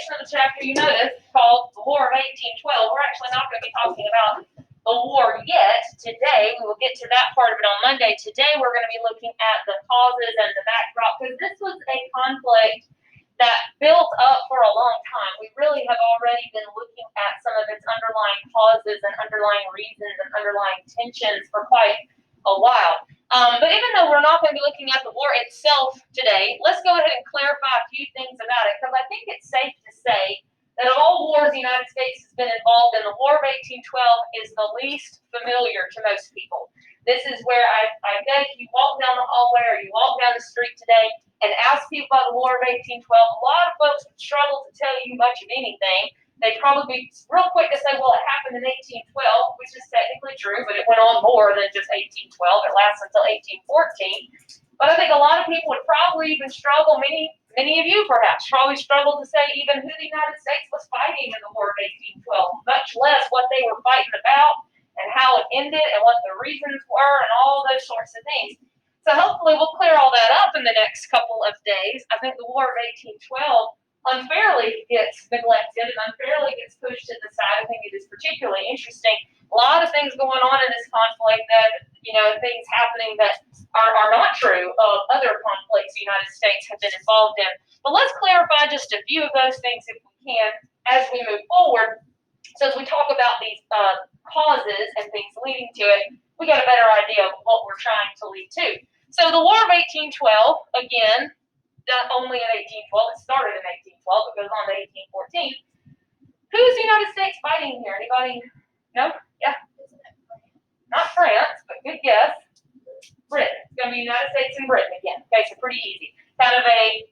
section of the chapter you notice called the War of 1812. We're actually not going to be talking about the war yet today. We will get to that part of it on Monday. Today we're going to be looking at the causes and the backdrop, because this was a conflict that built up for a long time. We really have already been looking at some of its underlying causes and underlying reasons and underlying tensions for quite a while. But even though we're not going to be looking at the war itself today, let's go ahead and clarify a few things about it, because I think it's safe to say that of all wars the United States has been involved in, the War of 1812 is the least familiar to most people. This is where I bet you walk down the hallway or you walk down the street today and ask people about the War of 1812, a lot of folks would struggle to tell you much of anything. They'd probably be real quick to say, well, it happened in 1812, which is technically true, but it went on more than just 1812. It lasts until 1814. But I think a lot of people would probably even struggle, many of you perhaps, probably struggle to say even who the United States was fighting in the War of 1812, much less what they were fighting about and how it ended and what the reasons were and all those sorts of things. So hopefully we'll clear all that up in the next couple of days. I think the War of 1812 unfairly gets neglected and unfairly gets pushed to the side. I think it is particularly interesting. A lot of things going on in this conflict that, things happening that are not true of other conflicts the United States have been involved in. But let's clarify just a few of those things if we can as we move forward. So as we talk about these causes and things leading to it, we got a better idea of what we're trying to lead to. So the War of 1812, again, not only in 1812, it started in 1812, it goes on to 1814. Who's the United States fighting here? Anybody? No? Yeah. Not France, but good guess. Britain. It's going to be United States and Britain again. Okay, so pretty easy. Kind of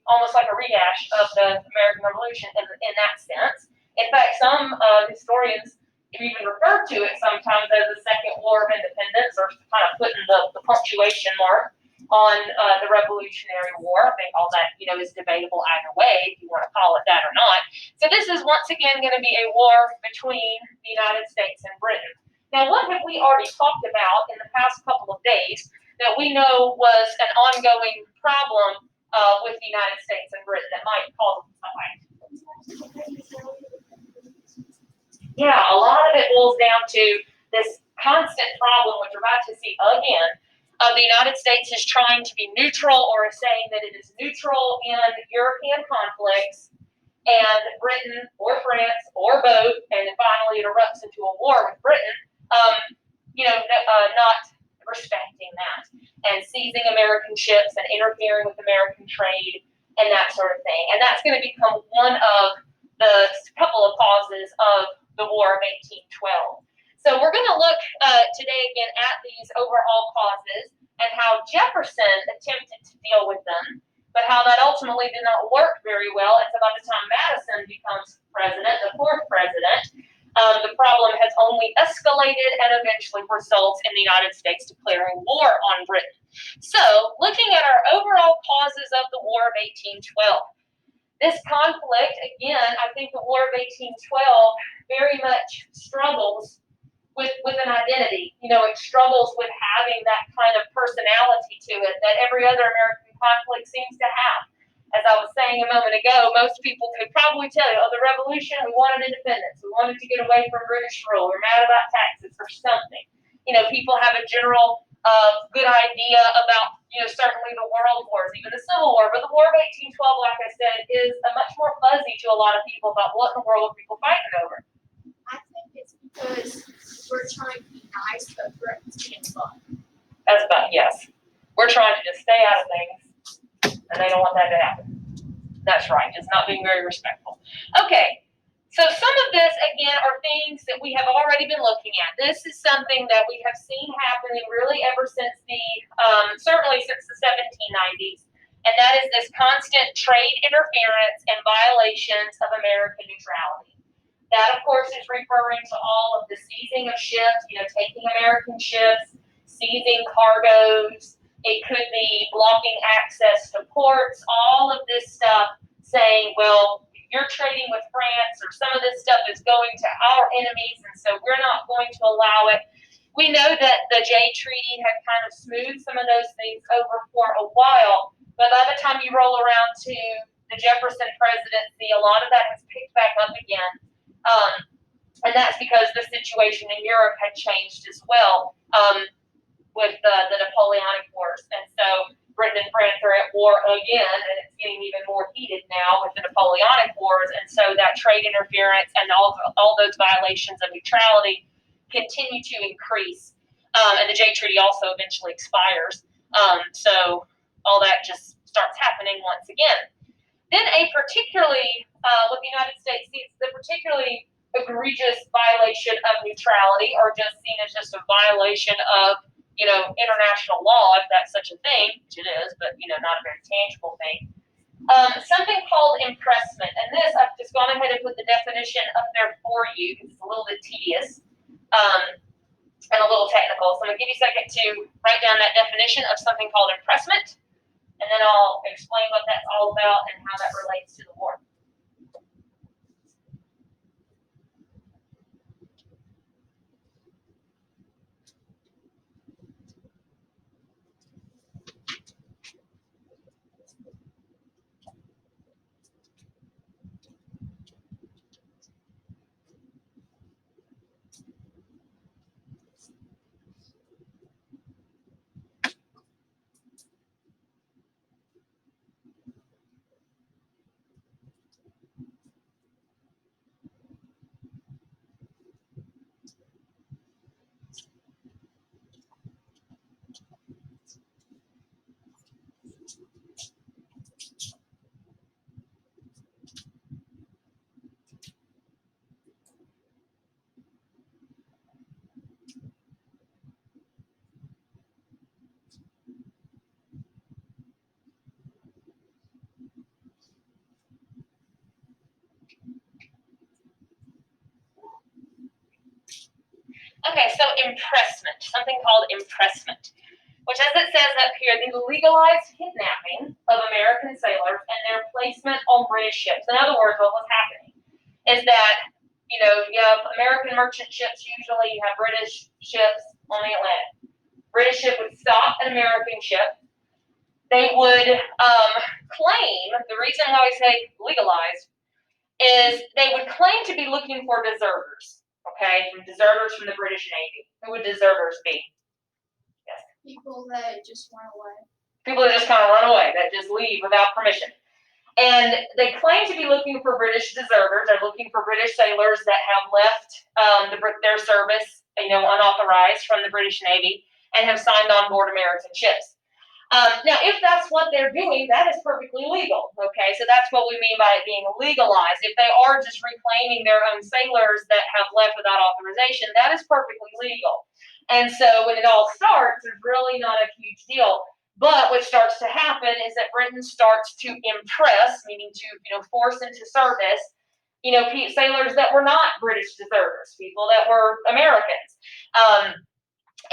almost like a rehash of the American Revolution in that sense. In fact, some historians even refer to it sometimes as the Second War of Independence, or kind of putting the punctuation mark on the Revolutionary War. I think all that, is debatable either way, if you want to call it that or not. So this is once again going to be a war between the United States and Britain. Now, what have we already talked about in the past couple of days that we know was an ongoing problem with the United States and Britain that might cause them to fight? Yeah, a lot of it boils down to this constant problem, which we're about to see again, of the United States is trying to be neutral or is saying that it is neutral in European conflicts, and Britain or France or both, and then finally it erupts into a war with Britain, not respecting that and seizing American ships and interfering with American trade and that sort of thing. And that's going to become one of the couple of causes of the War of 1812. So we're going to look today again at these overall causes and how Jefferson attempted to deal with them, but how that ultimately did not work very well. And so by the time Madison becomes president, the fourth president, the problem has only escalated and eventually results in the United States declaring war on Britain. So looking at our overall causes of the War of 1812, this conflict, again, I think the War of 1812 very much struggles with an identity. It struggles with having that kind of personality to it that every other American conflict seems to have. As I was saying a moment ago, most people could probably tell you, the revolution, we wanted independence. We wanted to get away from British rule. We're mad about taxes or something. People have a general good idea about, certainly the world wars, even the Civil War. But the War of 1812, like I said, is much more fuzzy to a lot of people about what in the world are people fighting over. I think it's because we're trying to be nice, but Britain's being fun. That's about, yes. We're trying to just stay out of things, and they don't want that to happen. That's right, just not being very respectful. Okay, so some of this, again, are things that we have already been looking at. This is something that we have seen happening really ever since certainly since the 1790s, and that is this constant trade interference and violations of American neutrality. That, of course, is referring to all of the seizing of ships, taking American ships, seizing cargoes. It could be blocking access to ports, all of this stuff saying, well, you're trading with France or some of this stuff is going to our enemies, and so we're not going to allow it. We know that the Jay Treaty had kind of smoothed some of those things over for a while, but by the time you roll around to the Jefferson presidency, a lot of that has picked back up again. And that's because the situation in Europe had changed as well, with the Napoleonic Wars. And so Britain and France are at war again, and it's getting even more heated now with the Napoleonic Wars. And so that trade interference and all those violations of neutrality continue to increase. And the Jay Treaty also eventually expires. So all that just starts happening once again. Then a particularly, what the United States sees, the particularly egregious violation of neutrality, or just seen as just a violation of, international law, if that's such a thing, which it is, but, not a very tangible thing. Something called impressment. And this, I've just gone ahead and put the definition up there for you because it's a little bit tedious and a little technical. So I'm going to give you a second to write down that definition of something called impressment, and then I'll explain what that's all about and how that relates to the war. Okay, so impressment, something called impressment, which, as it says up here, the legalized kidnapping of American sailors and their placement on British ships. In other words, what was happening is that, you have American merchant ships, usually you have British ships on the Atlantic. British ship would stop an American ship. They would claim, the reason why we say legalized, is they would claim to be looking for deserters. Okay, deserters from the British Navy. Who would deserters be? Yes. People that just run away. People that just kind of run away, that just leave without permission. And they claim to be looking for British deserters. They're looking for British sailors that have left their service, unauthorized from the British Navy and have signed on board American ships. Now, if that's what they're doing, that is perfectly legal, okay? So that's what we mean by it being legalized. If they are just reclaiming their own sailors that have left without authorization, that is perfectly legal. And so when it all starts, it's really not a huge deal. But what starts to happen is that Britain starts to impress, meaning to, force into service, sailors that were not British deserters, people that were Americans.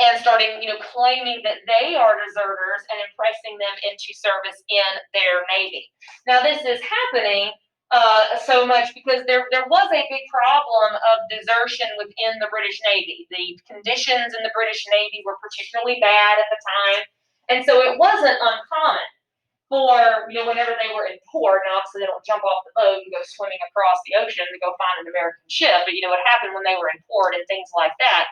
And starting, claiming that they are deserters and impressing them into service in their Navy. Now, this is happening so much because there was a big problem of desertion within the British Navy. The conditions in the British Navy were particularly bad at the time, and so it wasn't uncommon for, whenever they were in port, now obviously they don't jump off the boat and go swimming across the ocean to go find an American ship, but what happened when they were in port and things like that.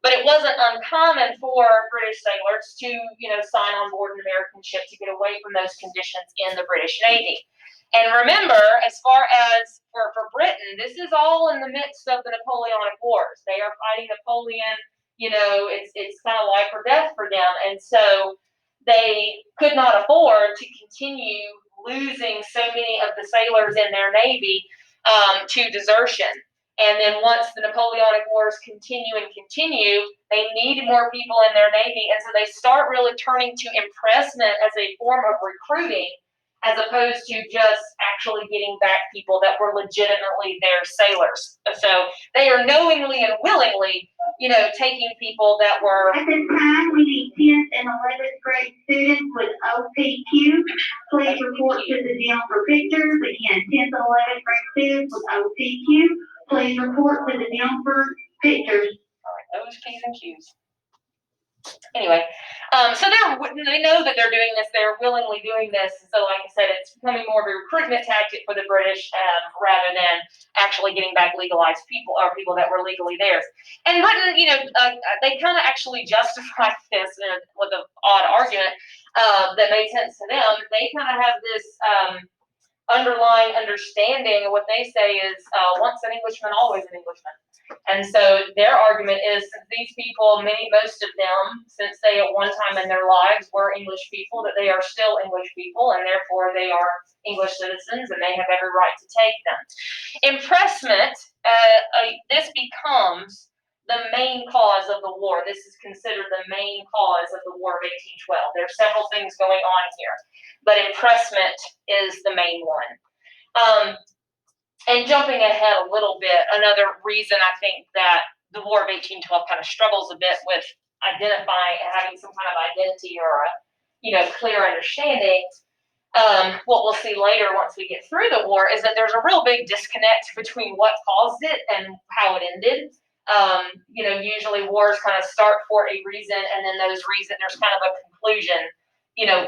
But it wasn't uncommon for British sailors to, sign on board an American ship to get away from those conditions in the British Navy. And remember, as far as for Britain, this is all in the midst of the Napoleonic Wars. They are fighting Napoleon, it's kind of life or death for them. And so they could not afford to continue losing so many of the sailors in their Navy to desertion. And then once the Napoleonic Wars continue, they need more people in their Navy. And so they start really turning to impressment as a form of recruiting, as opposed to just actually getting back people that were legitimately their sailors. So they are knowingly and willingly, taking people that were... At this time, we need 10th and 11th grade students with OPQ. Please report to the gym for pictures. Again, 10th and 11th grade students with OPQ. Please report to the gym for pictures. All right, those P's and Q's. Anyway, so they know that they're doing this. They're willingly doing this. So, like I said, it's becoming more of a recruitment tactic for the British rather than actually getting back legalized people or people that were legally theirs. And Britain, they kind of actually justify this with an odd argument that made sense to them. They kind of have this underlying understanding. What they say is, once an Englishman, always an Englishman. And so their argument is, since these people, most of them, since they at one time in their lives were English people, that they are still English people, and therefore they are English citizens, and they have every right to take them. Impressment, this becomes the main cause of the war. This is considered the main cause of the War of 1812. There are several things going on here, but impressment is the main one. And jumping ahead a little bit, another reason I think that the War of 1812 kind of struggles a bit with identifying and having some kind of identity or a clear understanding. What we'll see later once we get through the war is that there's a real big disconnect between what caused it and how it ended. Usually wars kind of start for a reason, and then there's kind of a conclusion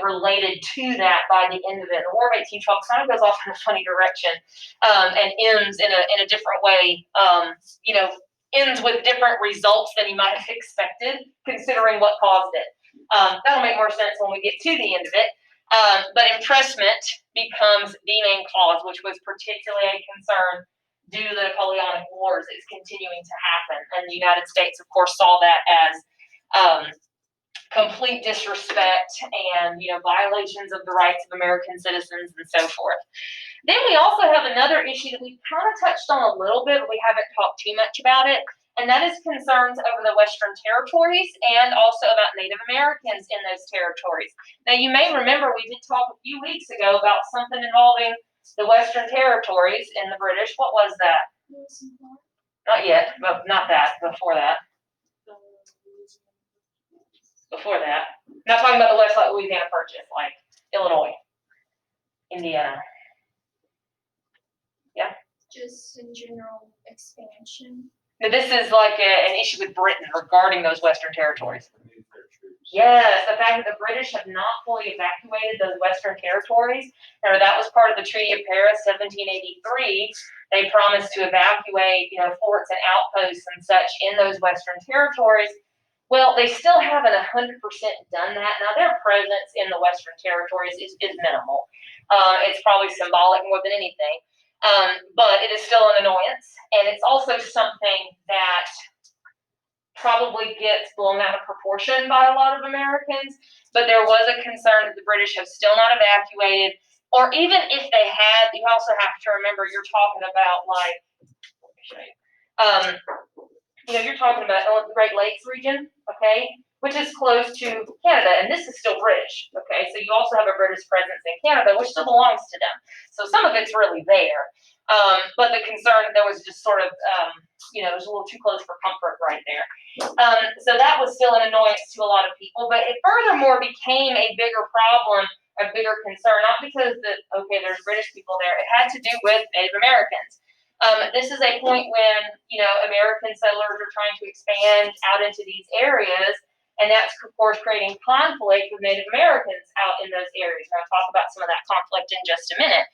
related to that by the end of it. The War of 1812 kind of goes off in a funny direction and ends in a different way, ends with different results than you might have expected, considering what caused it. That'll make more sense when we get to the end of it. But impressment becomes the main cause, which was particularly a concern due to the Napoleonic Wars. It's continuing to happen. And the United States, of course, saw that as complete disrespect and violations of the rights of American citizens and so forth. Then we also have another issue that we kind of touched on a little bit, but we haven't talked too much about it, and that is concerns over the Western territories and also about Native Americans in those territories. Now, you may remember we did talk a few weeks ago about something involving the Western territories and the British. What was that? Not yet, but not that, before that. Before that. Not talking about the West like Louisiana Purchase, like Illinois, Indiana. Yeah. Just in general expansion. Now, this is like an issue with Britain regarding those Western territories. Yes, the fact that the British have not fully evacuated those Western territories. Remember, that was part of the Treaty of Paris, 1783. They promised to evacuate, forts and outposts and such in those Western territories. Well, they still haven't 100% done that. Now, their presence in the Western territories is minimal. It's probably symbolic more than anything. But it is still an annoyance. And it's also something that probably gets blown out of proportion by a lot of Americans. But there was a concern that the British have still not evacuated. Or even if they had, you also have to remember you're talking about you're talking about the Great Lakes region, okay, which is close to Canada, and this is still British, okay, so you also have a British presence in Canada, which still belongs to them. So some of it's really there, but the concern, there was just sort of, it was a little too close for comfort right there. So that was still an annoyance to a lot of people, but it furthermore became a bigger problem, a bigger concern, not because there's British people there, it had to do with Native Americans. This is a point when, American settlers are trying to expand out into these areas, and that's, of course, creating conflict with Native Americans out in those areas. We're going to talk about some of that conflict in just a minute.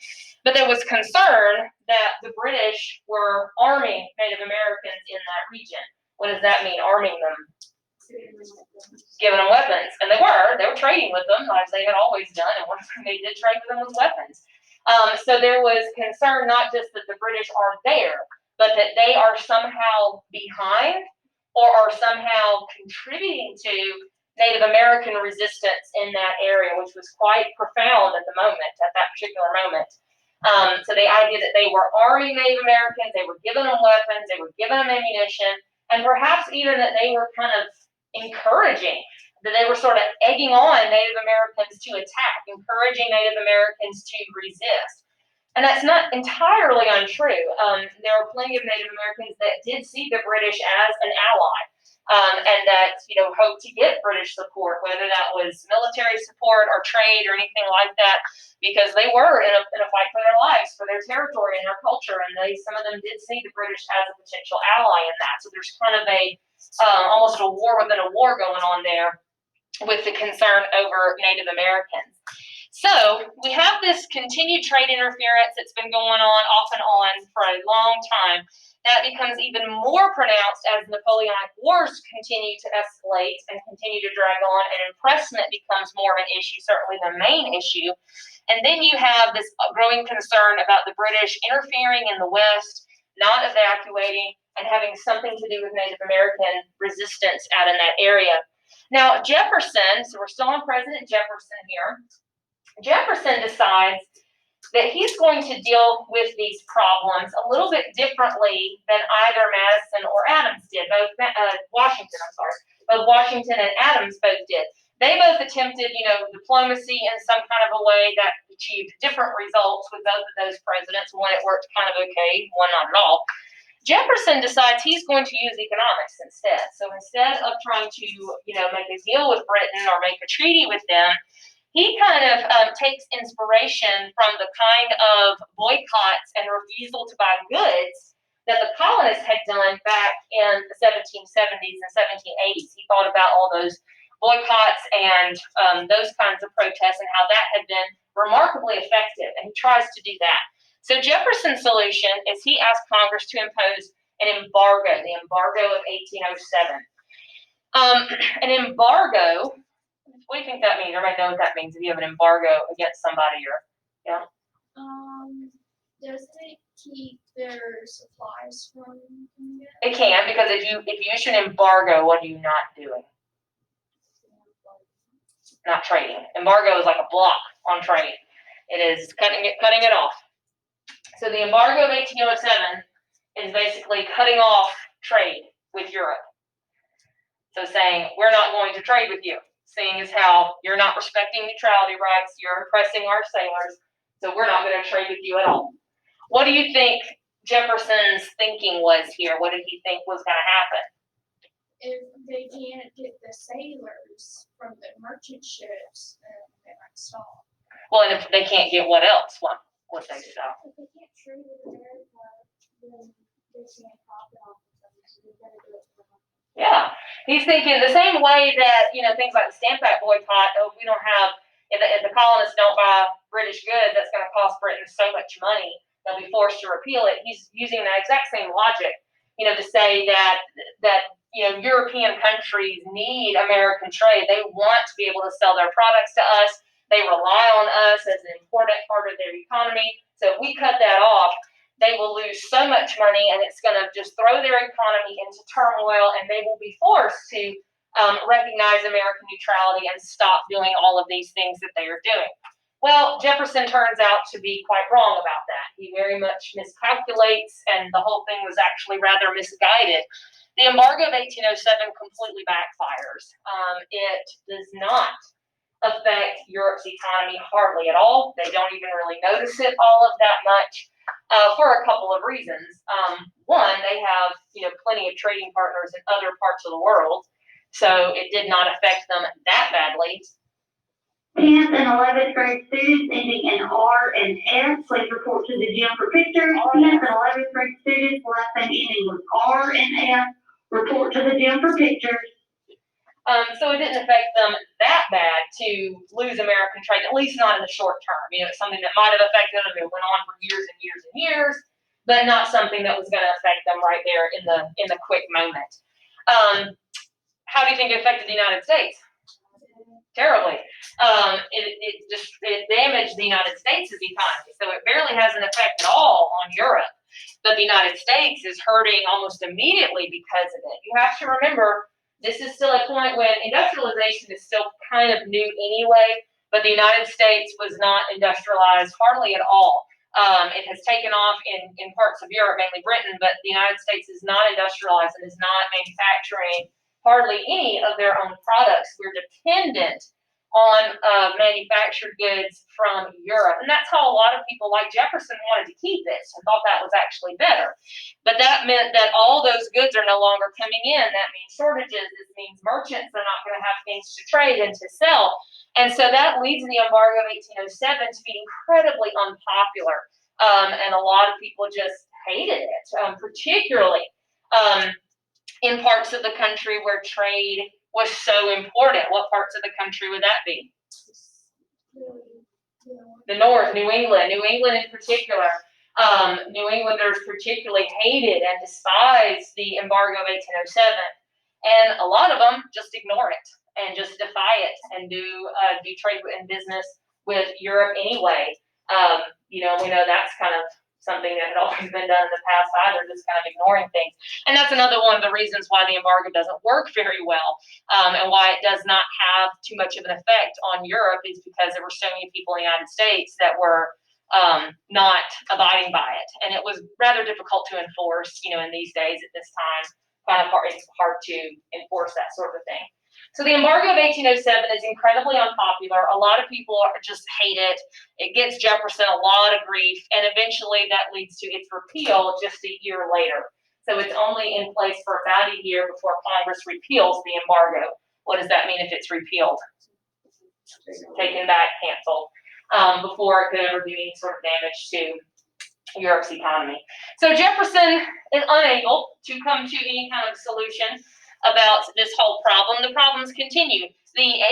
But there was concern that the British were arming Native Americans in that region. What does that mean, arming them? Giving them weapons. And they were trading with them, as they had always done, and one thing they did trade with them was weapons. So there was concern not just that the British are there, but that they are somehow behind or are somehow contributing to Native American resistance in that area, which was quite profound at that particular moment. So the idea that they were arming Native Americans, they were giving them weapons, they were giving them ammunition, and perhaps even that they were kind of encouraging, that they were sort of egging on Native Americans to attack, encouraging Native Americans to resist. And that's not entirely untrue. There are plenty of Native Americans that did see the British as an ally, and that, hoped to get British support, whether that was military support or trade or anything like that, because they were in a fight for their lives, for their territory and their culture, and some of them did see the British as a potential ally in that. So there's kind of a almost a war within a war going on there with the concern over Native Americans. So we have this continued trade interference that's been going on off and on for a long time. That becomes even more pronounced as Napoleonic Wars continue to escalate and continue to drag on, and impressment becomes more of an issue, certainly the main issue. And then you have this growing concern about the British interfering in the West, not evacuating, and having something to do with Native American resistance out in that area. Now, Jefferson, so we're still on President Jefferson here. Jefferson decides that he's going to deal with these problems a little bit differently than either Madison or Adams did. Both Washington and Adams both did. They both attempted, diplomacy in some kind of a way that achieved different results with both of those presidents. One, it worked kind of okay, one not at all. Jefferson decides he's going to use economics instead. So instead of trying to, make a deal with Britain or make a treaty with them, he kind of takes inspiration from the kind of boycotts and refusal to buy goods that the colonists had done back in the 1770s and 1780s. He thought about all those boycotts and those kinds of protests and how that had been remarkably effective, and he tries to do that. So Jefferson's solution is he asked Congress to impose an embargo, the embargo of 1807. An embargo, what do you think that means? Everybody know what that means if you have an embargo against somebody or, Does it keep their supplies from coming in? It can, because if you issue an embargo, what are you not doing? Not trading. Embargo is like a block on trade. It is cutting it off. So the embargo of 1807 is basically cutting off trade with Europe. So saying, we're not going to trade with you, seeing as how you're not respecting neutrality rights, you're oppressing our sailors, so we're not going to trade with you at all. What do you think Jefferson's thinking was here? What did he think was going to happen? If they can't get the sailors from the merchant ships, then they might stop. Well, and if they can't get what else? What they stop? If they can't trade with America, then they can't profit off of them, so they better do it for them. Yeah, he's thinking the same way that, things like the Stamp Act boycott, if we don't have, if the colonists don't buy British goods, that's going to cost Britain so much money, they'll be forced to repeal it. He's using that exact same logic, to say that European countries need American trade. They want to be able to sell their products to us. They rely on us as an important part of their economy. So if we cut that off, they will lose so much money, and it's going to just throw their economy into turmoil, and they will be forced to recognize American neutrality and stop doing all of these things that they are doing. Well, Jefferson turns out to be quite wrong about that. He very much miscalculates, and the whole thing was actually rather misguided. The embargo of 1807 completely backfires. It does not affect Europe's economy hardly at all. They don't even really notice it all of that much. For a couple of reasons. One, they have plenty of trading partners in other parts of the world, so it did not affect them that badly. 10th and 11th grade students ending in R and S, please report to the gym for pictures. 10th and 11th grade students, last name ending with R and S, report to the gym for pictures. So it didn't affect them that bad to lose American trade, at least not in the short term. It's something that might have affected them. It went on for years and years and years, but not something that was going to affect them right there in the quick moment. How do you think it affected the United States? Terribly. It damaged the United States' economy, so it barely has an effect at all on Europe. But the United States is hurting almost immediately because of it. You have to remember, this is still a point when industrialization is still kind of new anyway, but the United States was not industrialized hardly at all. It has taken off in parts of Europe, mainly Britain, but the United States is not industrialized and is not manufacturing hardly any of their own products. We're dependent on manufactured goods from Europe. And that's how a lot of people like Jefferson wanted to keep this and thought that was actually better. But that meant that all those goods are no longer coming in. That means shortages. This means merchants are not going to have things to trade and to sell. And so that leads the embargo of 1807 to be incredibly unpopular. And a lot of people just hated it, particularly in parts of the country where trade was so important. What parts of the country would that be? Really, The North, New England in particular. New Englanders particularly hated and despised the embargo of 1807, and a lot of them just ignore it and just defy it and do trade and business with Europe anyway. We know that's kind of something that had always been done in the past either, just kind of ignoring things. And that's another one of the reasons why the embargo doesn't work very well, and why it does not have too much of an effect on Europe, is because there were so many people in the United States that were not abiding by it. And it was rather difficult to enforce, in these days at this time. It's hard to enforce that sort of thing. So the embargo of 1807 is incredibly unpopular. A lot of people just hate it. It gets Jefferson a lot of grief, and eventually that leads to its repeal just a year later. So it's only in place for about a year before Congress repeals the embargo. What does that mean if it's repealed? Taken back, canceled, before it could ever do any sort of damage to Europe's economy. So Jefferson is unable to come to any kind of solution about this whole problem. The problems continue. The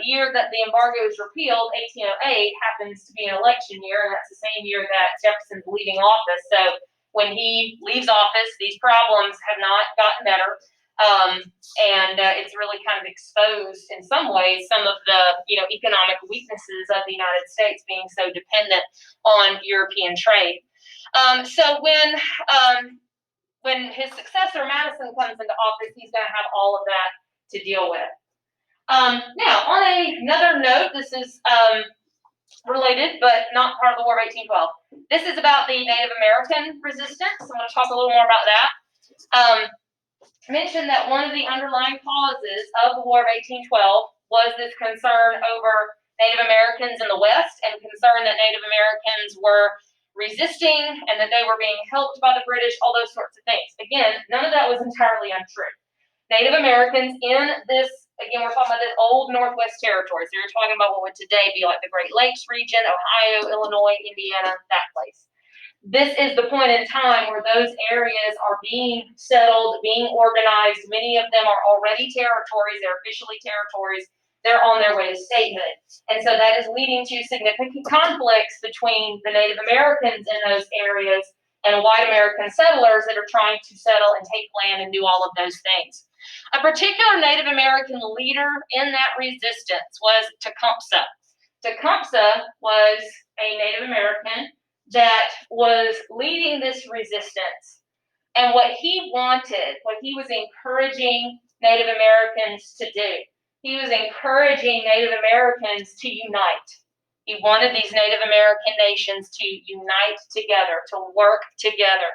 year that the embargo is repealed, 1808, happens to be an election year, and that's the same year that Jefferson's leaving office. So when he leaves office, these problems have not gotten better. And it's really kind of exposed in some ways some of the economic weaknesses of the United States being so dependent on European trade. So when his successor Madison comes into office, he's going to have all of that to deal with. Now, on another note, this is related but not part of the War of 1812. This is about the Native American resistance. I'm going to talk a little more about that. Mentioned that one of the underlying causes of the War of 1812 was this concern over Native Americans in the West, and concern that Native Americans were resisting and that they were being helped by the British, all those sorts of things. Again, none of that was entirely untrue. Native Americans in this, again, we're talking about this old Northwest territory. So you're talking about what would today be like the Great Lakes region, Ohio, Illinois, Indiana, that place. This is the point in time where those areas are being settled, being organized. Many of them are already territories. They're officially territories. They're on their way to statehood. And so that is leading to significant conflicts between the Native Americans in those areas and white American settlers that are trying to settle and take land and do all of those things. A particular Native American leader in that resistance was Tecumseh. Tecumseh was a Native American that was leading this resistance. And what he wanted, what he was encouraging Native Americans to do, he was encouraging Native Americans to unite. He wanted these Native American nations to unite together, to work together.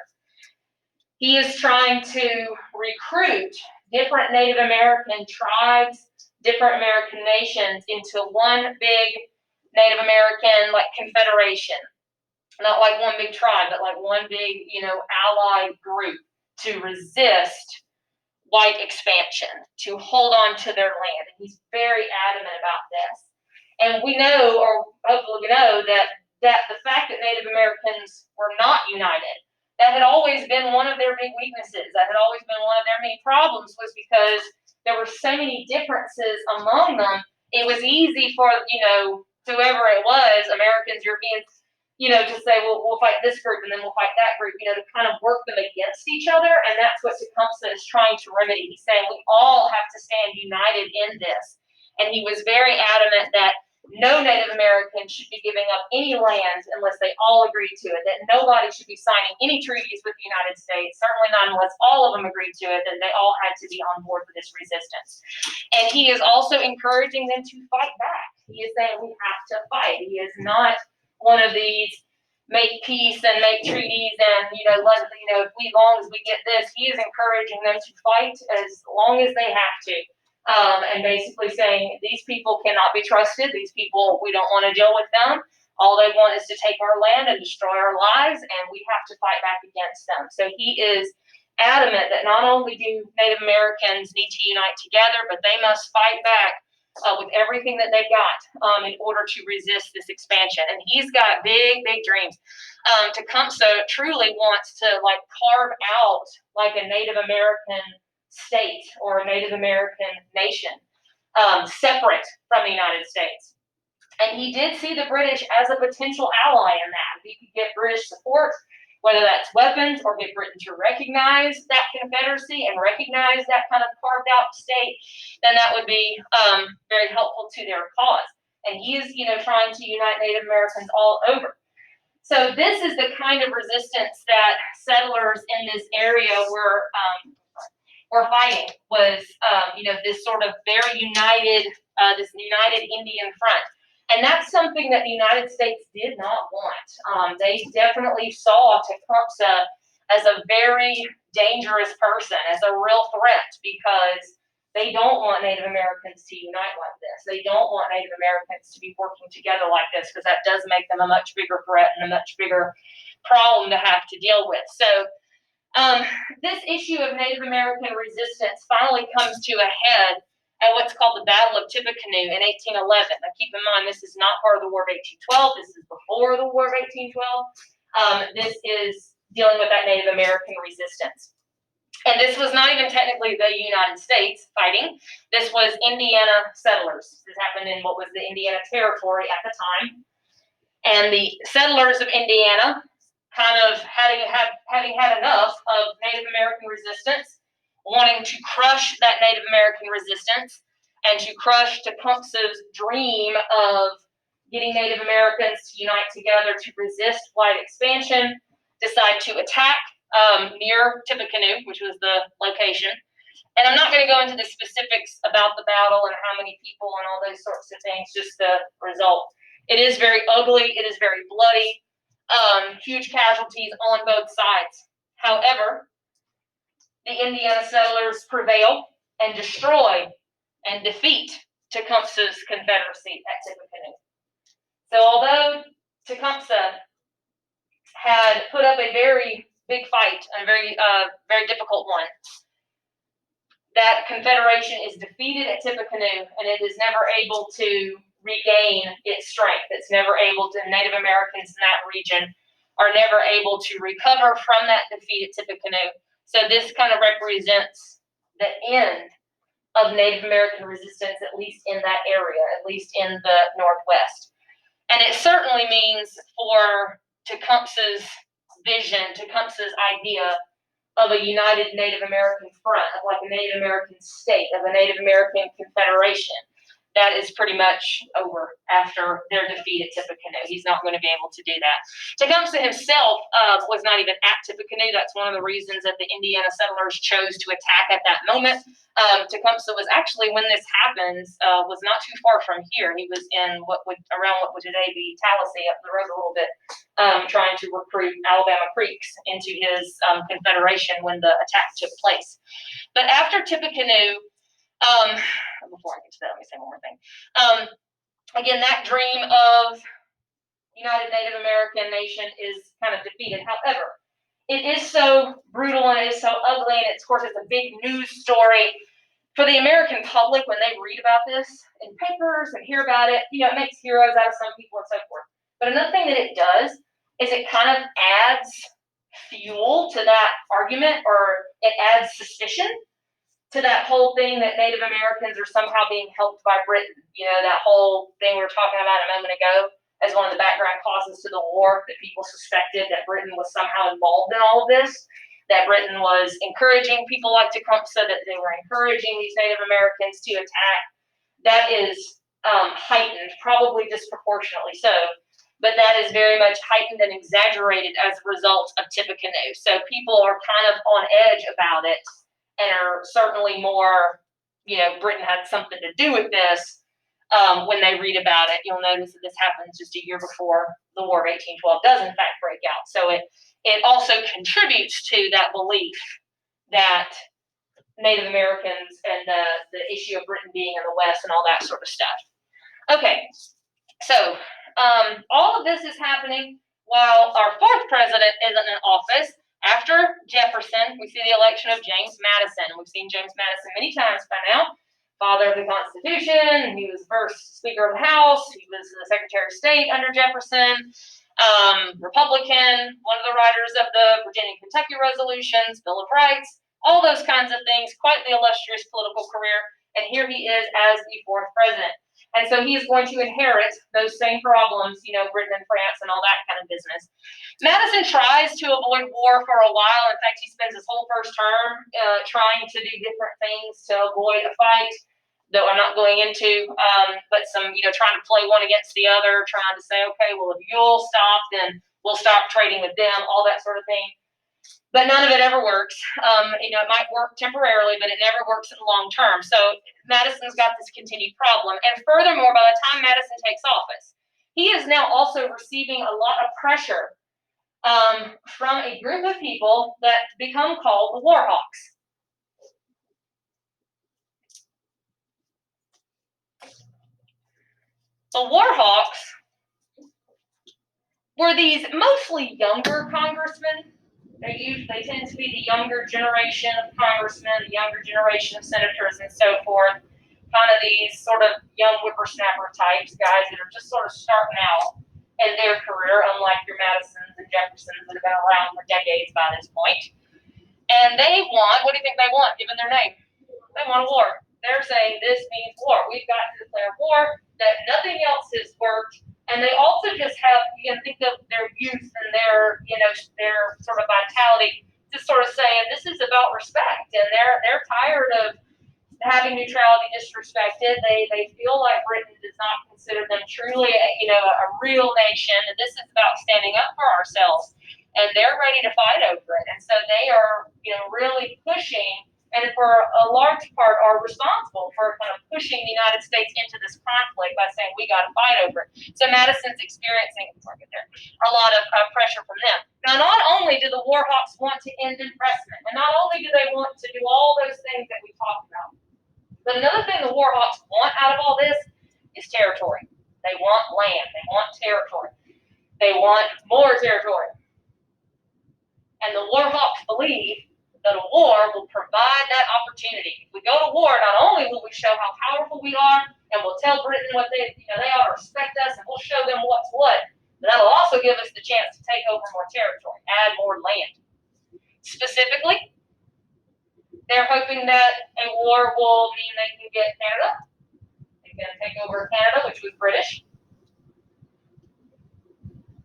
He is trying to recruit different Native American tribes, different American nations into one big Native American confederation. Not like one big tribe, but like one big, allied group to resist white expansion, to hold on to their land. And he's very adamant about this. And we know, or hopefully we know, that the fact that Native Americans were not united, that had always been one of their big weaknesses. That had always been one of their main problems, was because there were so many differences among them. It was easy for, whoever it was, Americans, Europeans, to say, well, we'll fight this group and then we'll fight that group, to kind of work them against each other. And that's what Tecumseh is trying to remedy. He's saying we all have to stand united in this. And he was very adamant that no Native American should be giving up any land unless they all agreed to it, that nobody should be signing any treaties with the United States, certainly not unless all of them agreed to it, that they all had to be on board for this resistance. And he is also encouraging them to fight back. He is saying we have to fight. He is not one of these make peace and make treaties and, as long as we get this. He is encouraging them to fight as long as they have to. And basically saying these people cannot be trusted. These people, we don't want to deal with them. All they want is to take our land and destroy our lives, and we have to fight back against them. So he is adamant that not only do Native Americans need to unite together, but they must fight back with everything that they've got in order to resist this expansion. And he's got big, big dreams. Tecumseh truly wants to carve out a Native American state or a Native American nation, separate from the United States. And he did see the British as a potential ally in that. If he could get British support, whether that's weapons or get Britain to recognize that confederacy and recognize that kind of carved out state, then that would be very helpful to their cause. And he is, trying to unite Native Americans all over. So this is the kind of resistance that settlers in this area were fighting, was, this sort of very united, this united Indian front. And that's something that the United States did not want. They definitely saw Tecumseh as a very dangerous person, as a real threat, because they don't want Native Americans to unite like this. They don't want Native Americans to be working together like this, because that does make them a much bigger threat and a much bigger problem to have to deal with. So this issue of Native American resistance finally comes to a head at what's called the Battle of Tippecanoe in 1811. Now keep in mind, this is not part of the War of 1812. This is before the War of 1812. This is dealing with that Native American resistance. And this was not even technically the United States fighting. This was Indiana settlers. This happened in what was the Indiana Territory at the time. And the settlers of Indiana, kind of having had enough of Native American resistance, wanting to crush that Native American resistance and to crush Tecumseh's dream of getting Native Americans to unite together to resist white expansion, decide to attack near Tippecanoe, which was the location. And I'm not going to go into the specifics about the battle and how many people and all those sorts of things, just the result. It is very ugly. It is very bloody. Huge casualties on both sides. However, the Indiana settlers prevail and destroy and defeat Tecumseh's Confederacy at Tippecanoe. So although Tecumseh had put up a very big fight, a very difficult one, that Confederation is defeated at Tippecanoe, and it is never able to regain its strength. It's never able to, Native Americans in that region are never able to recover from that defeat at Tippecanoe. So this kind of represents the end of Native American resistance, at least in that area, at least in the Northwest. And it certainly means for Tecumseh's vision, Tecumseh's idea of a united Native American front, of like a Native American state, of a Native American confederation, that is pretty much over after their defeat at Tippecanoe. He's not going to be able to do that. Tecumseh himself was not even at Tippecanoe. That's one of the reasons that the Indiana settlers chose to attack at that moment. Tecumseh was actually, when this happens, was not too far from here. He was in around what would today be Tallahassee, up the road a little bit, trying to recruit Alabama Creeks into his confederation when the attack took place. But after Tippecanoe, before I get to that, let me say one more thing. Again, that dream of United Native American nation is kind of defeated. However, it is so brutal and it is so ugly, and of course it's a big news story for the American public when they read about this in papers and hear about it. It makes heroes out of some people and so forth. But another thing that it does is it kind of adds fuel to that argument, or it adds suspicion to that whole thing that Native Americans are somehow being helped by Britain. That whole thing we were talking about a moment ago as one of the background causes to the war, that people suspected that Britain was somehow involved in all of this, that Britain was encouraging people like Tecumseh, that they were encouraging these Native Americans to attack. That is heightened, probably disproportionately so, but that is very much heightened and exaggerated as a result of Tippecanoe. So people are kind of on edge about it, and are certainly more, Britain had something to do with this when they read about it. You'll notice that this happens just a year before the War of 1812 does in fact break out. So it also contributes to that belief that Native Americans and the issue of Britain being in the West and all that sort of stuff. Okay, so all of this is happening while our fourth president isn't in office. After Jefferson, we see the election of James Madison. We've seen James Madison many times by now. Father of the Constitution. He was the first Speaker of the House. He was the Secretary of State under Jefferson. Republican, one of the writers of the Virginia and Kentucky resolutions, Bill of Rights. all those kinds of things, quite the illustrious political career, and here he is as the 4th president. And so he is going to inherit those same problems, Britain and France and all that kind of business. Madison tries to avoid war for a while. In fact, he spends his whole first term trying to do different things to avoid a fight, though I'm not going into, but some, trying to play one against the other, trying to say, okay, well, if you'll stop, then we'll stop trading with them, all that sort of thing. But none of it ever works. It might work temporarily, but it never works in the long term. So Madison's got this continued problem. And furthermore, by the time Madison takes office, he is now also receiving a lot of pressure from a group of people that become called the War Hawks. The War Hawks were these mostly younger congressmen. They tend to be the younger generation of congressmen, the younger generation of senators, and so forth. Kind of these sort of young whippersnapper types, guys that are just sort of starting out in their career, unlike your Madisons and Jeffersons that have been around for decades by this point. And they want, what do you think they want, given their name? They want a war. They're saying this means war. We've got to declare war, that nothing else has worked. And they also just have, you can think of their youth and their sort of vitality, just sort of saying this is about respect. And they're tired of having neutrality disrespected. They feel like Britain does not consider them truly a real nation. And this is about standing up for ourselves. And they're ready to fight over it. And so they are, really pushing, and for a large part are responsible for kind of pushing the United States into this conflict by saying we got to fight over it. So Madison's experiencing a lot of pressure from them. Now, not only do the War Hawks want to end impressment, and not only do they want to do all those things that we talked about, but another thing the War Hawks want out of all this is territory. They want land. They want territory. They want more territory. And the War Hawks believe that a war will provide that opportunity. If we go to war, not only will we show how powerful we are, and we'll tell Britain what they ought to respect us, and we'll show them what's what, but that'll also give us the chance to take over more territory, add more land. Specifically, they're hoping that a war will mean they can get Canada. They can take over Canada, which was British.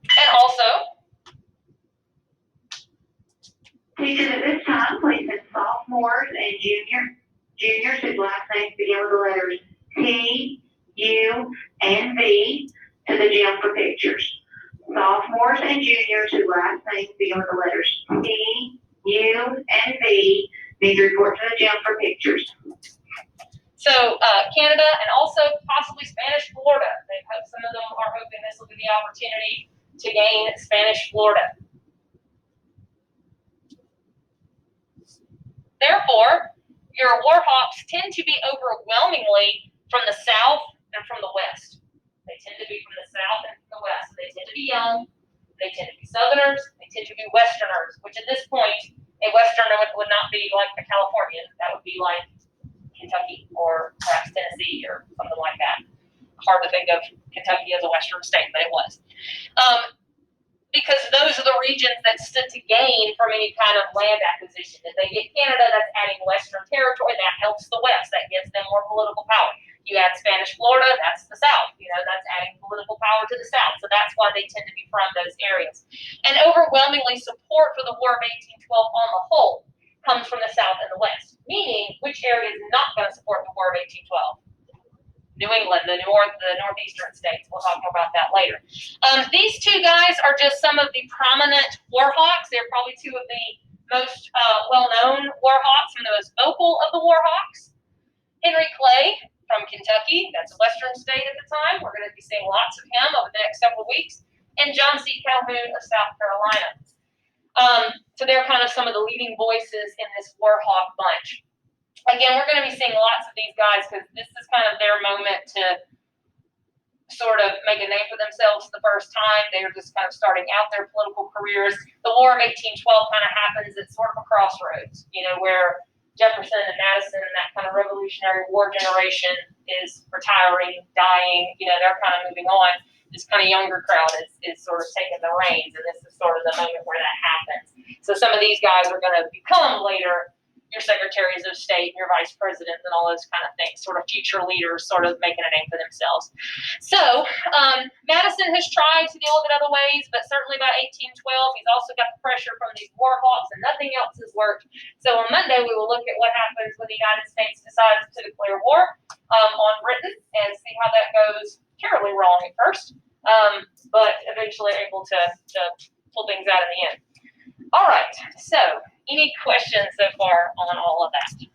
And also, teachers at this time, please send sophomores and juniors whose last names begin with the letters T, U, and V to the gym for pictures. Sophomores and juniors whose last names begin with the letters T, U, and V need to report to the gym for pictures. So Canada and also possibly Spanish Florida. Some of them are hoping this will be the opportunity to gain Spanish Florida. Therefore, your War Hawks tend to be overwhelmingly from the South and from the West. They tend to be from the South and from the West. They tend to be young. They tend to be Southerners. They tend to be Westerners, which at this point, a Westerner would not be like a Californian. That would be like Kentucky or perhaps Tennessee or something like that. Hard to think of Kentucky as a Western state, but it was. Because those are the regions that stood to gain from any kind of land acquisition. If they get Canada, that's adding Western territory. That helps the West. That gives them more political power. You add Spanish Florida, that's the South. That's adding political power to the South. So that's why they tend to be from those areas. And overwhelmingly, support for the War of 1812 on the whole comes from the South and the West. Meaning, which area is not going to support the War of 1812? New England, the northeastern states. We'll talk more about that later. These two guys are just some of the prominent War Hawks. They're probably two of the most well-known War Hawks, some of the most vocal of the War Hawks. Henry Clay from Kentucky, that's a western state at the time. We're going to be seeing lots of him over the next several weeks. And John C. Calhoun of South Carolina. So they're kind of some of the leading voices in this War Hawk bunch. Again, we're going to be seeing lots of these guys because this is kind of their moment to sort of make a name for themselves the first time. They're just kind of starting out their political careers. The War of 1812 kind of happens at sort of a crossroads, where Jefferson and Madison and that kind of Revolutionary War generation is retiring, dying. They're kind of moving on. This kind of younger crowd is sort of taking the reins, and this is sort of the moment where that happens. So some of these guys are going to become later your secretaries of state and your vice presidents and all those kind of things, sort of future leaders sort of making a name for themselves. So Madison has tried to deal with it other ways, but certainly by 1812, he's also got the pressure from these war hawks and nothing else has worked. So on Monday, we will look at what happens when the United States decides to declare war on Britain and see how that goes. Terribly wrong at first, but eventually able to pull things out in the end. All right, so any questions so far on all of that?